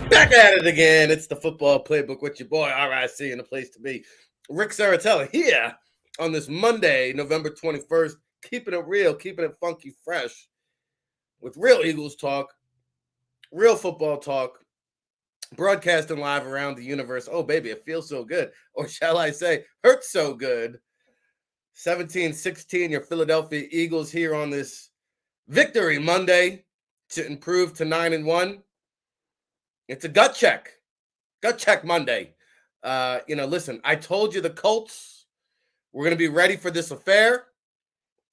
Back at it again. It's the football playbook with your boy RIC in the place to be. Rick Saratella here on this Monday, November 21st, keeping it real, keeping it funky fresh with real Eagles talk, real football talk, broadcasting live around the universe. Oh, baby, it feels so good. Or shall I say, hurts so good. 17-16, your Philadelphia Eagles here on this Victory Monday to improve to 9-1. It's a gut check Monday. Listen, I told you the Colts were going to be ready for this affair,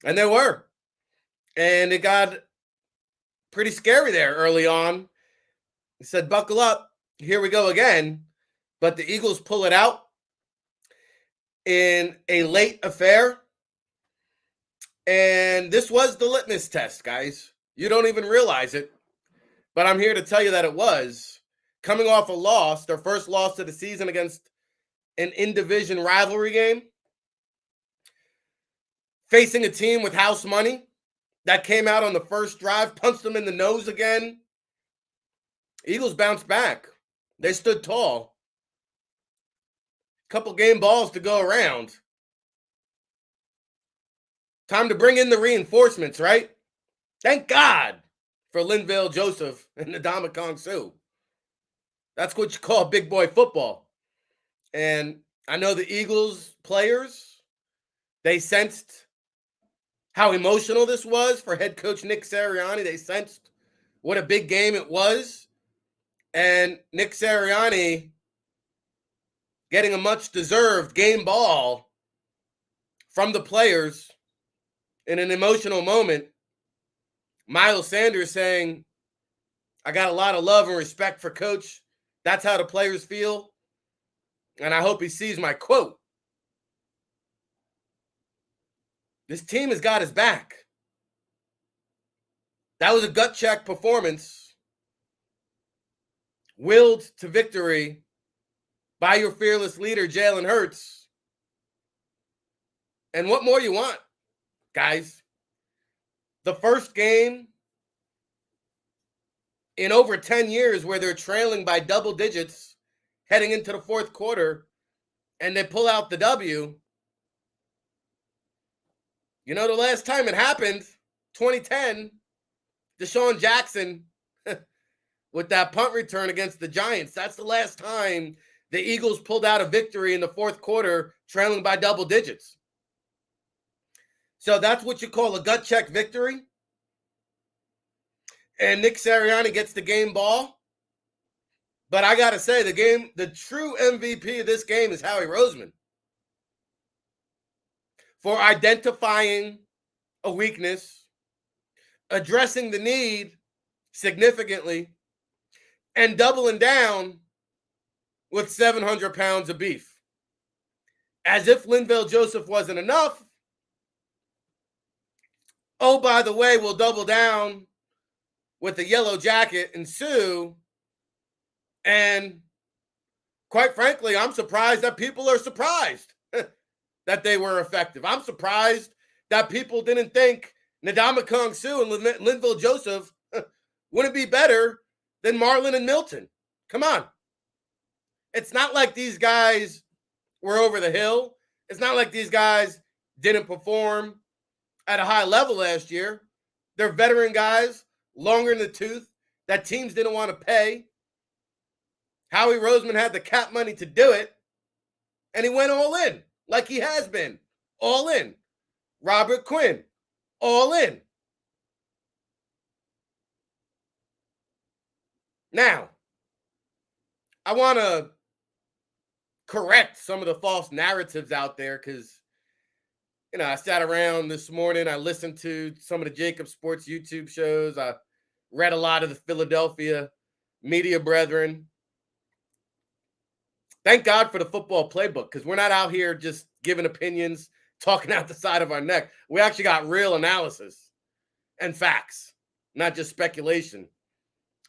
and they were. And it got pretty scary there early on. He said, buckle up. Here we go again. But the Eagles pull it out in a late affair. And this was the litmus test, guys. You don't even realize it. But I'm here to tell you that it was. Coming off a loss, their first loss of the season against an in-division rivalry game, facing a team with house money that came out on the first drive, punched them in the nose again. Eagles bounced back. They stood tall. Couple game balls to go around. Time to bring in the reinforcements, right? Thank God for Linval Joseph and Ndamukong Suh. That's what you call big boy football. And I know the Eagles players, they sensed how emotional this was for head coach Nick Sirianni. They sensed what a big game it was. And Nick Sirianni getting a much-deserved game ball from the players in an emotional moment. Miles Sanders saying, I got a lot of love and respect for Coach. That's how the players feel. And I hope he sees my quote. This team has got his back. That was a gut check performance. Willed to victory by your fearless leader, Jalen Hurts. And what more you want, guys? The first game in over 10 years where they're trailing by double digits heading into the fourth quarter and they pull out the W. You know, the last time it happened, 2010, Deshaun Jackson with that punt return against the Giants. That's the last time the Eagles pulled out a victory in the fourth quarter, trailing by double digits. So that's what you call a gut check victory. And Nick Sirianni gets the game ball. But I got to say, the true MVP of this game is Howie Roseman. For identifying a weakness, addressing the need significantly, and doubling down with 700 pounds of beef. As if Linval Joseph wasn't enough. Oh, by the way, we'll double down with the yellow jacket and Suh. And quite frankly, I'm surprised that people are surprised that they were effective. I'm surprised that people didn't think Ndamukong Suh and Linval Joseph wouldn't be better than Marlon and Milton. Come on. It's not like these guys were over the hill. It's not like these guys didn't perform at a high level last year. They're veteran guys, longer in the tooth, that teams didn't want to pay. Howie Roseman had the cap money to do it, and he went all in, like he has been. All in. Robert Quinn, all in. Now, I want to correct some of the false narratives out there because, I sat around this morning. I listened to some of the Jacob Sports YouTube shows. I read a lot of the Philadelphia media brethren. Thank God for the football playbook because we're not out here just giving opinions, talking out the side of our neck. We actually got real analysis and facts, not just speculation.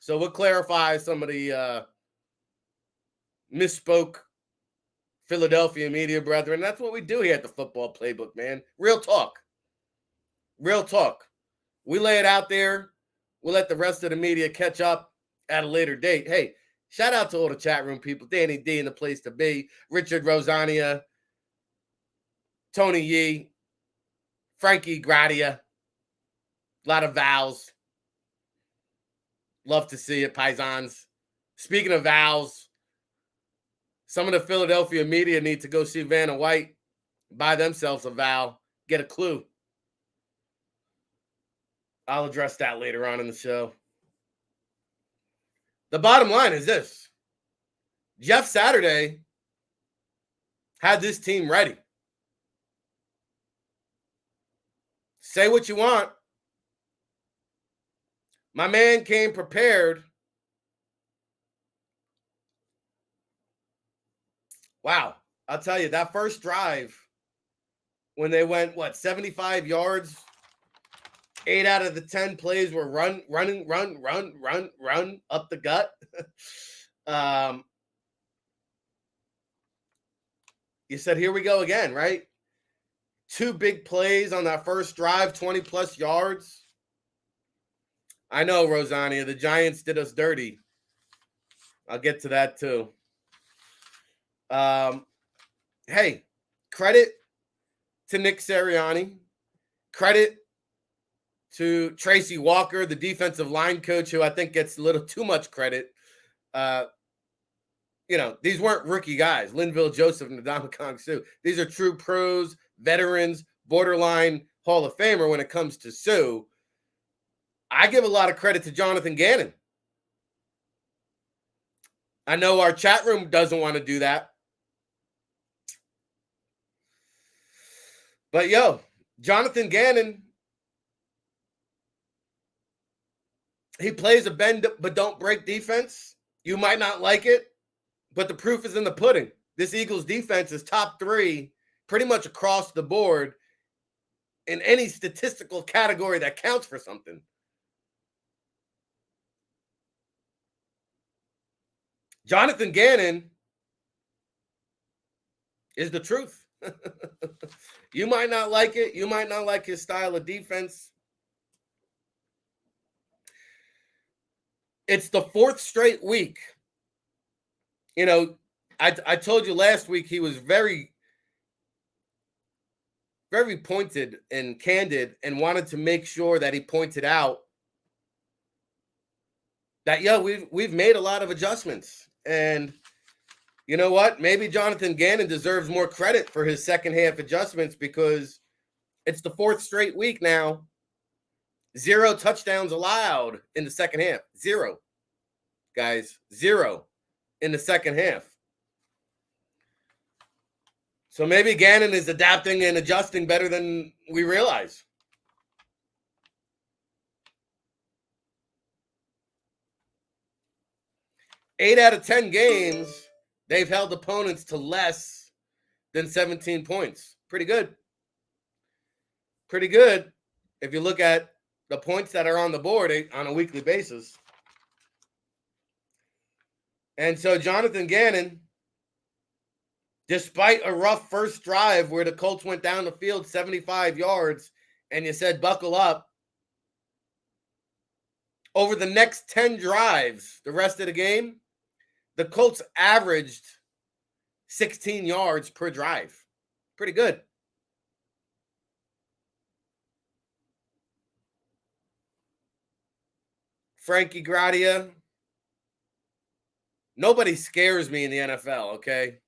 So we'll clarify some of the misspoke Philadelphia media brethren. That's what we do here at the football playbook, man. Real talk. Real talk. We lay it out there. We'll let the rest of the media catch up at a later date. Hey, Shout out to all the chat room people. Danny D in the place to be. Richard Rosania. Tony Yee. Frankie Gradia. A lot of vowels. Love to see it, Paisans. Speaking of vowels, some of the Philadelphia media need to go see Vanna White, buy themselves a vowel, get a clue. I'll address that later on in the show. The bottom line is this. Jeff Saturday had this team ready. Say what you want. My man came prepared. Wow. I'll tell you, that first drive, when they went, 75 yards, 8 out of the 10 plays were run up the gut. You said, here we go again, right? 2 big plays on that first drive, 20-plus yards. I know, Rosania, the Giants did us dirty. I'll get to that, too. Hey, credit to Nick Sirianni. Credit to Tracy Walker, the defensive line coach, who I think gets a little too much credit. These weren't rookie guys, Linville Joseph and Ndamukong Suh. These are true pros, veterans, borderline Hall of Famer when it comes to Suh. I give a lot of credit to Jonathan Gannon. I know our chat room doesn't want to do that. But, Jonathan Gannon, he plays a bend but don't break defense. You might not like it, but the proof is in the pudding. This Eagles defense is top 3 pretty much across the board in any statistical category that counts for something. Jonathan Gannon is the truth. You might not like it. You might not like his style of defense. It's the 4th straight week. I told you last week he was very, very pointed and candid and wanted to make sure that he pointed out that, we've made a lot of adjustments. And you know what? Maybe Jonathan Gannon deserves more credit for his second half adjustments because it's the 4th straight week now. 0 touchdowns allowed in the second half. 0. Guys, 0 in the second half. So maybe Gannon is adapting and adjusting better than we realize. Eight out of 10 games, they've held opponents to less than 17 points. Pretty good. Pretty good if you look at the points that are on the board on a weekly basis. And so Jonathan Gannon, despite a rough first drive where the Colts went down the field 75 yards and you said, buckle up, over the next 10 drives, the rest of the game, the Colts averaged 16 yards per drive. Pretty good. Frankie Gradia. Nobody scares me in the NFL, okay?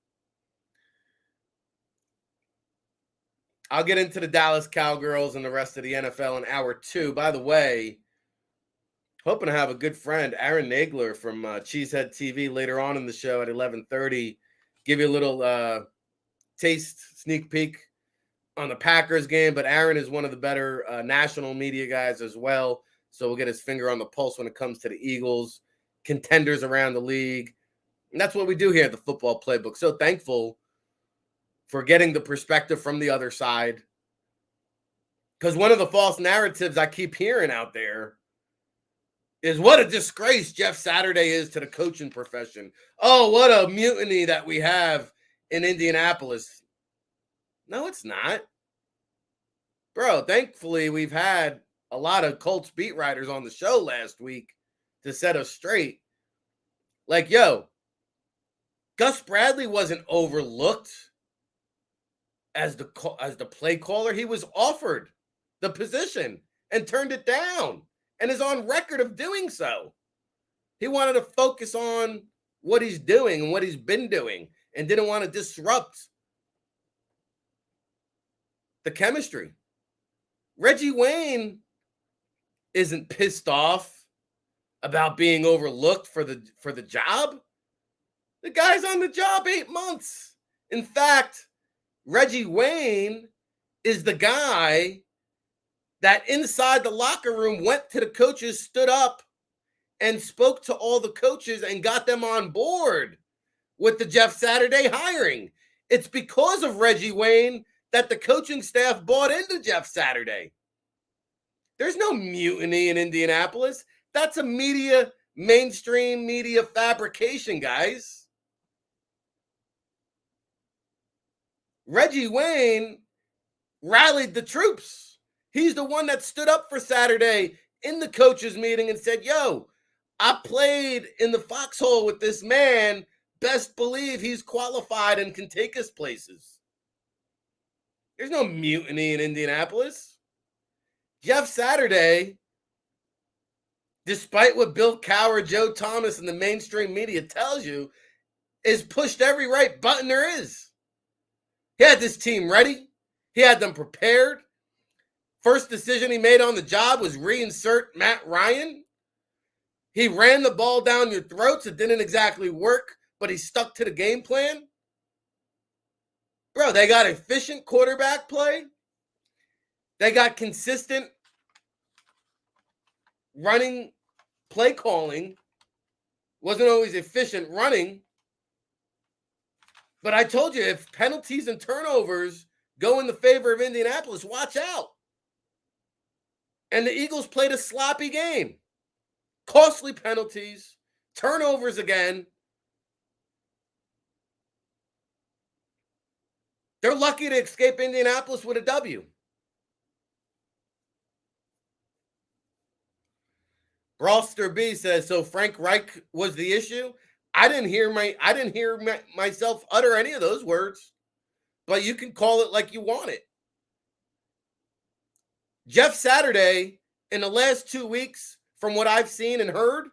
I'll get into the Dallas Cowgirls and the rest of the NFL in hour 2. By the way, hoping to have a good friend, Aaron Nagler from Cheesehead TV later on in the show at 11:30. Give you a little sneak peek on the Packers game. But Aaron is one of the better national media guys as well. So we'll get his finger on the pulse when it comes to the Eagles, contenders around the league. And that's what we do here at the Football Playbook. So thankful for getting the perspective from the other side. Because one of the false narratives I keep hearing out there is what a disgrace Jeff Saturday is to the coaching profession. Oh, what a mutiny that we have in Indianapolis. No, it's not. Bro, thankfully we've had a lot of Colts beat writers on the show last week to set us straight. Like, yo, Gus Bradley wasn't overlooked as the play caller. He was offered the position and turned it down and is on record of doing so. He wanted to focus on what he's doing and what he's been doing and didn't want to disrupt the chemistry. Reggie Wayne isn't pissed off about being overlooked for the job. The guy's on the job 8 months. In fact, Reggie Wayne is the guy that inside the locker room went to the coaches, stood up, and spoke to all the coaches and got them on board with the Jeff Saturday hiring. It's because of Reggie Wayne that the coaching staff bought into Jeff Saturday. There's no mutiny in Indianapolis. That's a mainstream media fabrication, guys. Reggie Wayne rallied the troops. He's the one that stood up for Saturday in the coaches meeting and said, yo, I played in the foxhole with this man. Best believe he's qualified and can take us places. There's no mutiny in Indianapolis. Jeff Saturday, despite what Bill Cowher, Joe Thomas, and the mainstream media tells you, is pushed every right button there is. He had this team ready. He had them prepared. First decision he made on the job was reinsert Matt Ryan. He ran the ball down your throats. It didn't exactly work, but he stuck to the game plan. Bro, they got efficient quarterback play. They got consistent running play calling. Wasn't always efficient running. But I told you, if penalties and turnovers go in the favor of Indianapolis, watch out. And the Eagles played a sloppy game. Costly penalties, turnovers again. They're lucky to escape Indianapolis with a W. Brawlster B says, so Frank Reich was the issue? I didn't hear myself utter any of those words, but you can call it like you want it. Jeff Saturday, in the last 2 weeks, from what I've seen and heard,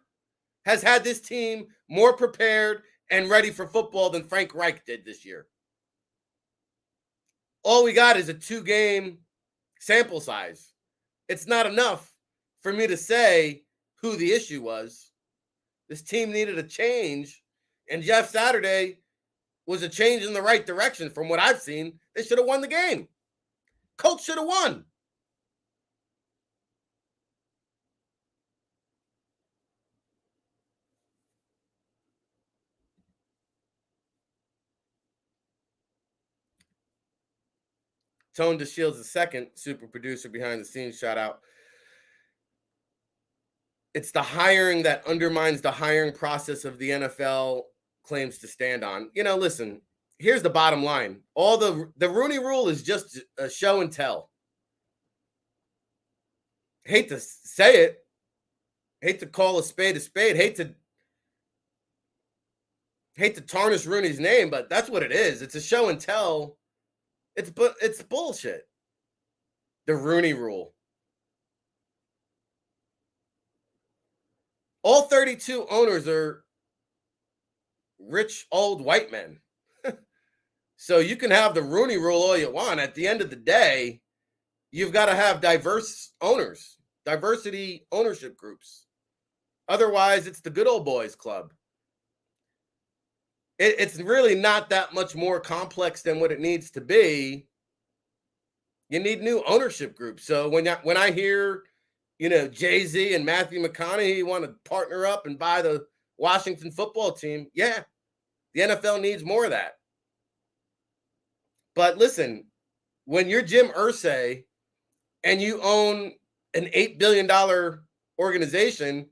has had this team more prepared and ready for football than Frank Reich did this year. All we got is a 2-game sample size. It's not enough for me to say who the issue was. This team needed a change, and Jeff Saturday was a change in the right direction. From what I've seen, they should have won the game. Colts should have won. Tone DeShields, the second super producer behind the scenes, shout out. It's the hiring that undermines the hiring process of the NFL claims to stand on. You know, listen, here's the bottom line. All the Rooney Rule is just a show and tell. Hate to say it. Hate to call a spade a spade. Hate to tarnish Rooney's name, but that's what it is. It's a show and tell. It's bullshit. The Rooney Rule. All 32 owners are rich old white men. So you can have the Rooney Rule all you want. At the end of the day, you've got to have diverse owners, diversity ownership groups. Otherwise, it's the good old boys club. It's really not that much more complex than what it needs to be. You need new ownership groups. So when I hear, Jay-Z and Matthew McConaughey want to partner up and buy the Washington football team, yeah, the NFL needs more of that. But listen, when you're Jim Irsay and you own an $8 billion organization,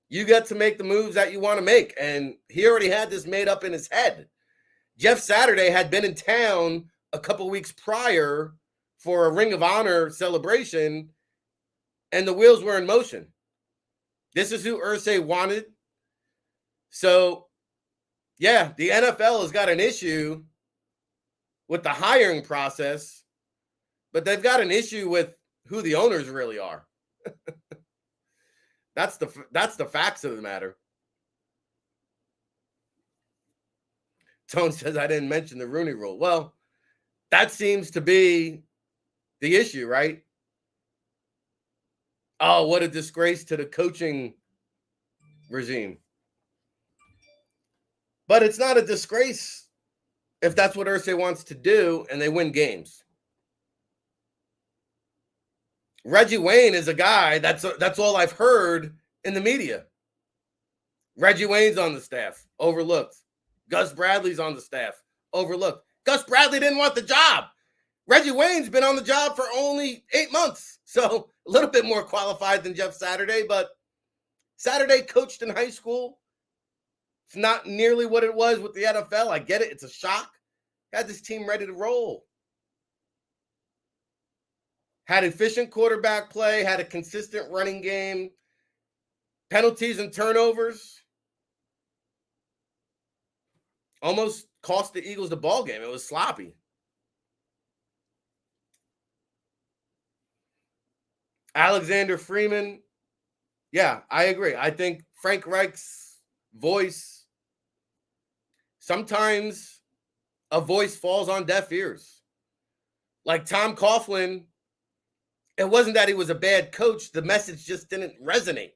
you get to make the moves that you want to make. And he already had this made up in his head. Jeff Saturday had been in town a couple weeks prior for a Ring of Honor celebration, and the wheels were in motion. This is who Irsay wanted. So, yeah, the NFL has got an issue with the hiring process, but they've got an issue with who the owners really are. That's the facts of the matter. Tone says I didn't mention the Rooney Rule. Well, that seems to be the issue, right? Oh, what a disgrace to the coaching regime. But it's not a disgrace if that's what Irsay wants to do and they win games. Reggie Wayne is a guy that's all I've heard in the media. Reggie Wayne's on the staff, overlooked. Gus Bradley's on the staff, overlooked. Gus Bradley didn't want the job. Reggie Wayne's been on the job for only 8 months, so a little bit more qualified than Jeff Saturday, but Saturday coached in high school. It's not nearly what it was with the NFL. I get it. It's a shock. Had this team ready to roll. Had efficient quarterback play, had a consistent running game, penalties and turnovers. Almost cost the Eagles the ball game. It was sloppy. Alexander Freeman, yeah, I agree. I think Frank Reich's voice, sometimes a voice falls on deaf ears. Like Tom Coughlin, it wasn't that he was a bad coach. The message just didn't resonate.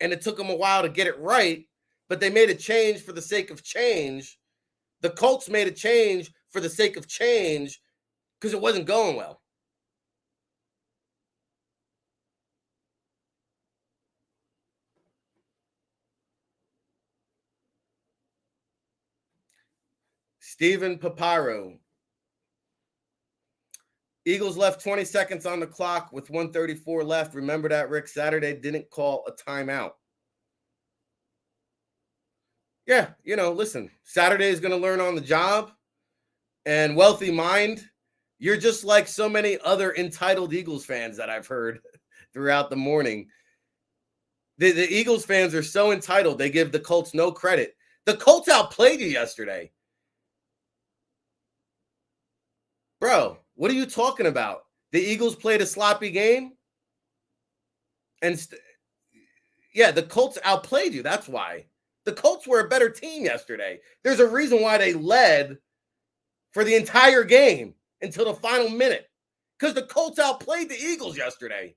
And it took him a while to get it right, but they made a change for the sake of change. The Colts made a change for the sake of change because it wasn't going well. Stephen Paparo. Eagles left 20 seconds on the clock with 1:34 left. Remember that, Rick? Saturday didn't call a timeout. Yeah, listen, Saturday is going to learn on the job. And wealthy mind, you're just like so many other entitled Eagles fans that I've heard throughout the morning. The Eagles fans are so entitled, they give the Colts no credit. The Colts outplayed you yesterday. Bro, what are you talking about? The Eagles played a sloppy game? And yeah, the Colts outplayed you. That's why. The Colts were a better team yesterday. There's a reason why they led for the entire game until the final minute. Because the Colts outplayed the Eagles yesterday.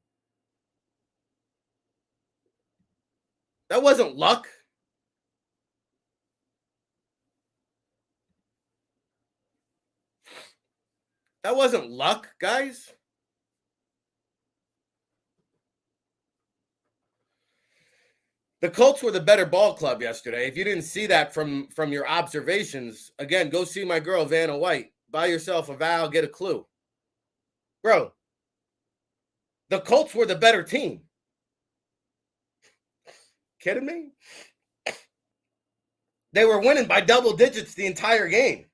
That wasn't luck. That wasn't luck, guys. The Colts were the better ball club yesterday. If you didn't see that from your observations, again, go see my girl, Vanna White. Buy yourself a vow, get a clue. Bro, the Colts were the better team. Kidding me? They were winning by double digits the entire game.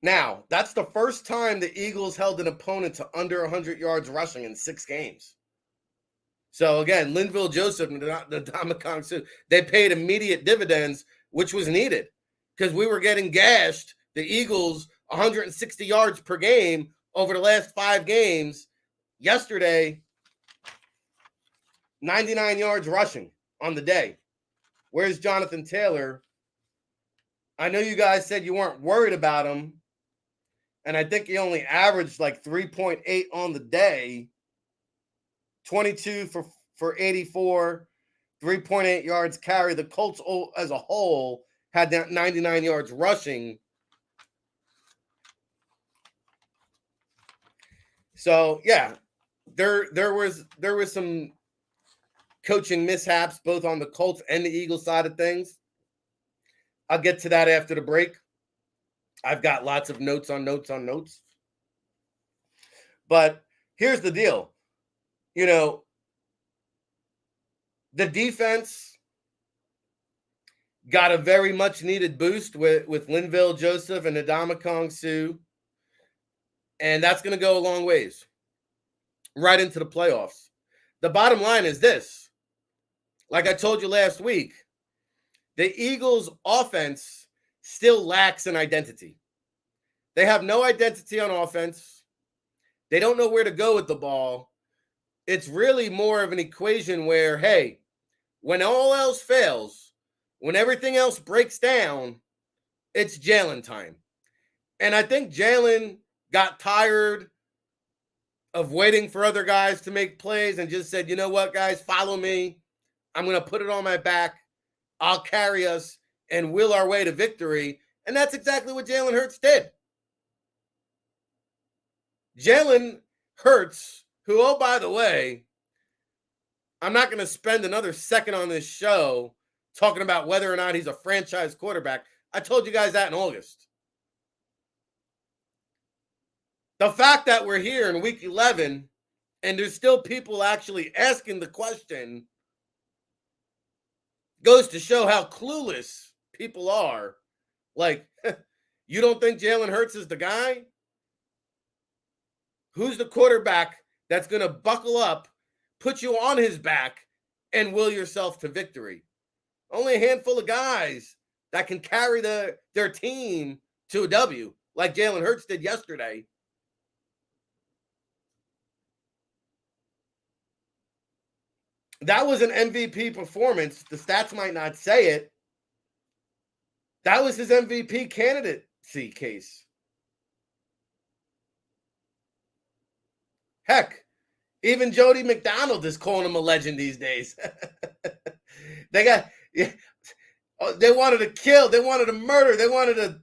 Now, that's the first time the Eagles held an opponent to under 100 yards rushing in 6 games. So, again, Linval Joseph and the Ndamukong Suh, they paid immediate dividends, which was needed because we were getting gashed. The Eagles, 160 yards per game over the last 5 games. Yesterday, 99 yards rushing on the day. Where's Jonathan Taylor? I know you guys said you weren't worried about him. And I think he only averaged like 3.8 on the day, 22 for 84, 3.8 yards carry. The Colts as a whole had that 99 yards rushing. So yeah, there was some coaching mishaps both on the Colts and the Eagles side of things. I'll get to that after the break. I've got lots of notes on notes on notes. But here's the deal. The defense got a very much needed boost with Linval Joseph and Ndamukong Suh. And that's going to go a long ways right into the playoffs. The bottom line is this. Like I told you last week, the Eagles' offense still lacks an identity. They have no identity on offense. They don't know where to go with the ball. It's really more of an equation where, hey, when all else fails, when everything else breaks down, it's Jalen time. And I think Jalen got tired of waiting for other guys to make plays and just said, you know what, guys, follow me. I'm going to put it on my back. I'll carry us and will our way to victory. And that's exactly what Jalen Hurts did. Jalen Hurts, who, oh, by the way, I'm not going to spend another second on this show talking about whether or not he's a franchise quarterback. I told you guys that in August. The fact that we're here in week 11 and there's still people actually asking the question goes to show how clueless people are. Like, you don't think Jalen Hurts is the guy? Who's the quarterback that's going to buckle up, put you on his back, and will yourself to victory? Only a handful of guys that can carry their team to a W, like Jalen Hurts did yesterday. That was an MVP performance. The stats might not say it. That was his MVP candidacy case. Heck, even Jody McDonald is calling him a legend these days. They wanted to kill. They wanted to murder. They wanted to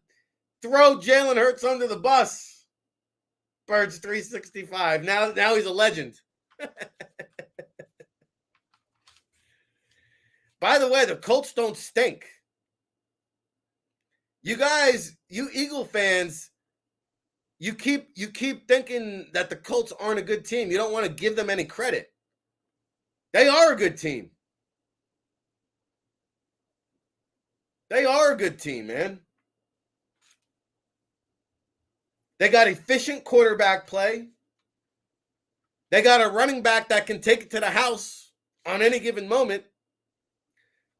throw Jalen Hurts under the bus. Birds 365. Now he's a legend. By the way, the Colts don't stink. You guys, you Eagle fans, you keep thinking that the Colts aren't a good team. You don't want to give them any credit. They are a good team. They are a good team, man. They got efficient quarterback play. They got a running back that can take it to the house on any given moment.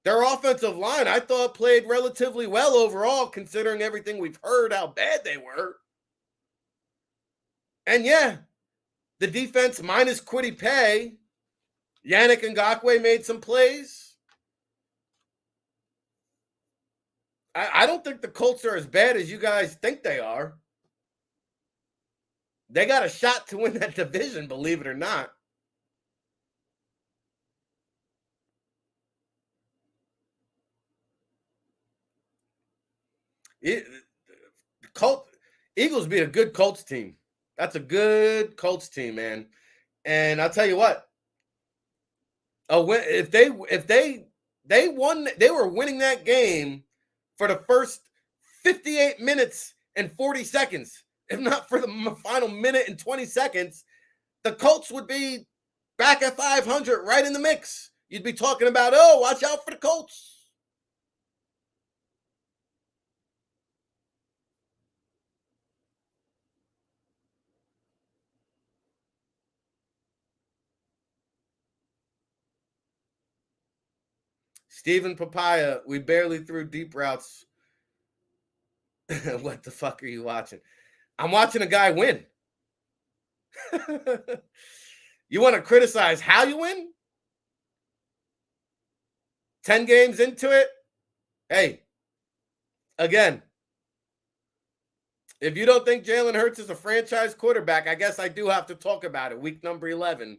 Their offensive line, I thought, played relatively well overall, considering everything we've heard how bad they were. And yeah, the defense minus Kwity Paye, Yannick Ngakoue made some plays. I don't think the Colts are as bad as you guys think they are. They got a shot to win that division, believe it or not. Eagles be a good Colts team. That's a good Colts team, man. And I'll tell you what. If they won, they were winning that game for the first 58 minutes and 40 seconds. If not for the final minute and 20 seconds, the Colts would be back at 500, right in the mix. You'd be talking about, oh, watch out for the Colts. Stephen Papaya, we barely threw deep routes. What the fuck are you watching? I'm watching a guy win. You want to criticize how you win? 10 games into it? Hey, again, if you don't think Jalen Hurts is a franchise quarterback, I guess I do have to talk about it. Week number 11.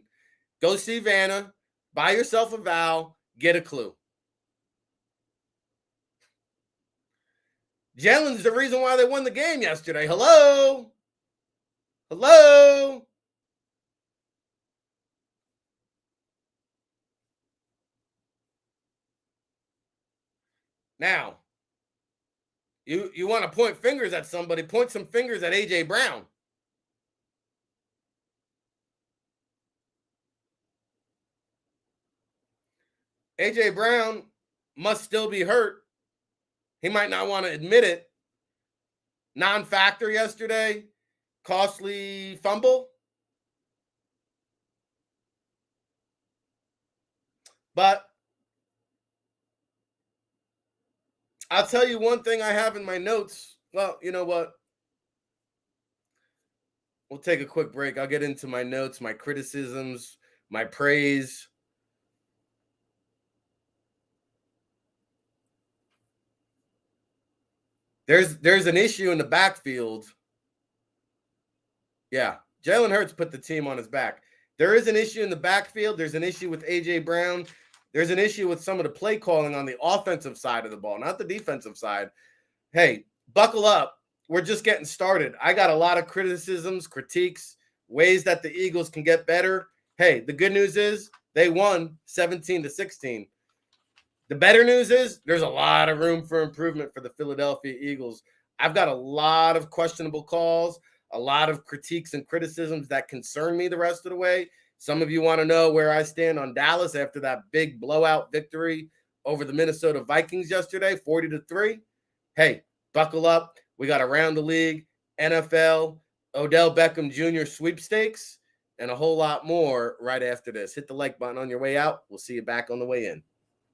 Go see Vanna, buy yourself a vowel, get a clue. Jalen's the reason why they won the game yesterday. Hello? Hello? Now, you want to point fingers at somebody, point some fingers at A.J. Brown. A.J. Brown must still be hurt. He might not want to admit it. Non-factor yesterday. costly fumble. But I'll tell you one thing I have in my notes. Well, you know what? We'll take a quick break. I'll get into my notes, my criticisms, my praise. There's an issue in the backfield. Yeah, Jalen Hurts put the team on his back. There is an issue in the backfield. There's an issue with A.J. Brown. There's an issue with some of the play calling on the offensive side of the ball, not the defensive side. Hey, buckle up. We're just getting started. I got a lot of criticisms, critiques, ways that the Eagles can get better. Hey, the good news is they won 17-16. The better news is there's a lot of room for improvement for the Philadelphia Eagles. I've got a lot of questionable calls, a lot of critiques and criticisms that concern me the rest of the way. Some of you want to know where I stand on Dallas after that big blowout victory over the Minnesota Vikings yesterday, 40-3. Hey, buckle up. We got Around the League, NFL, Odell Beckham Jr. sweepstakes, and a whole lot more right after this. Hit the like button on your way out. We'll see you back on the way in.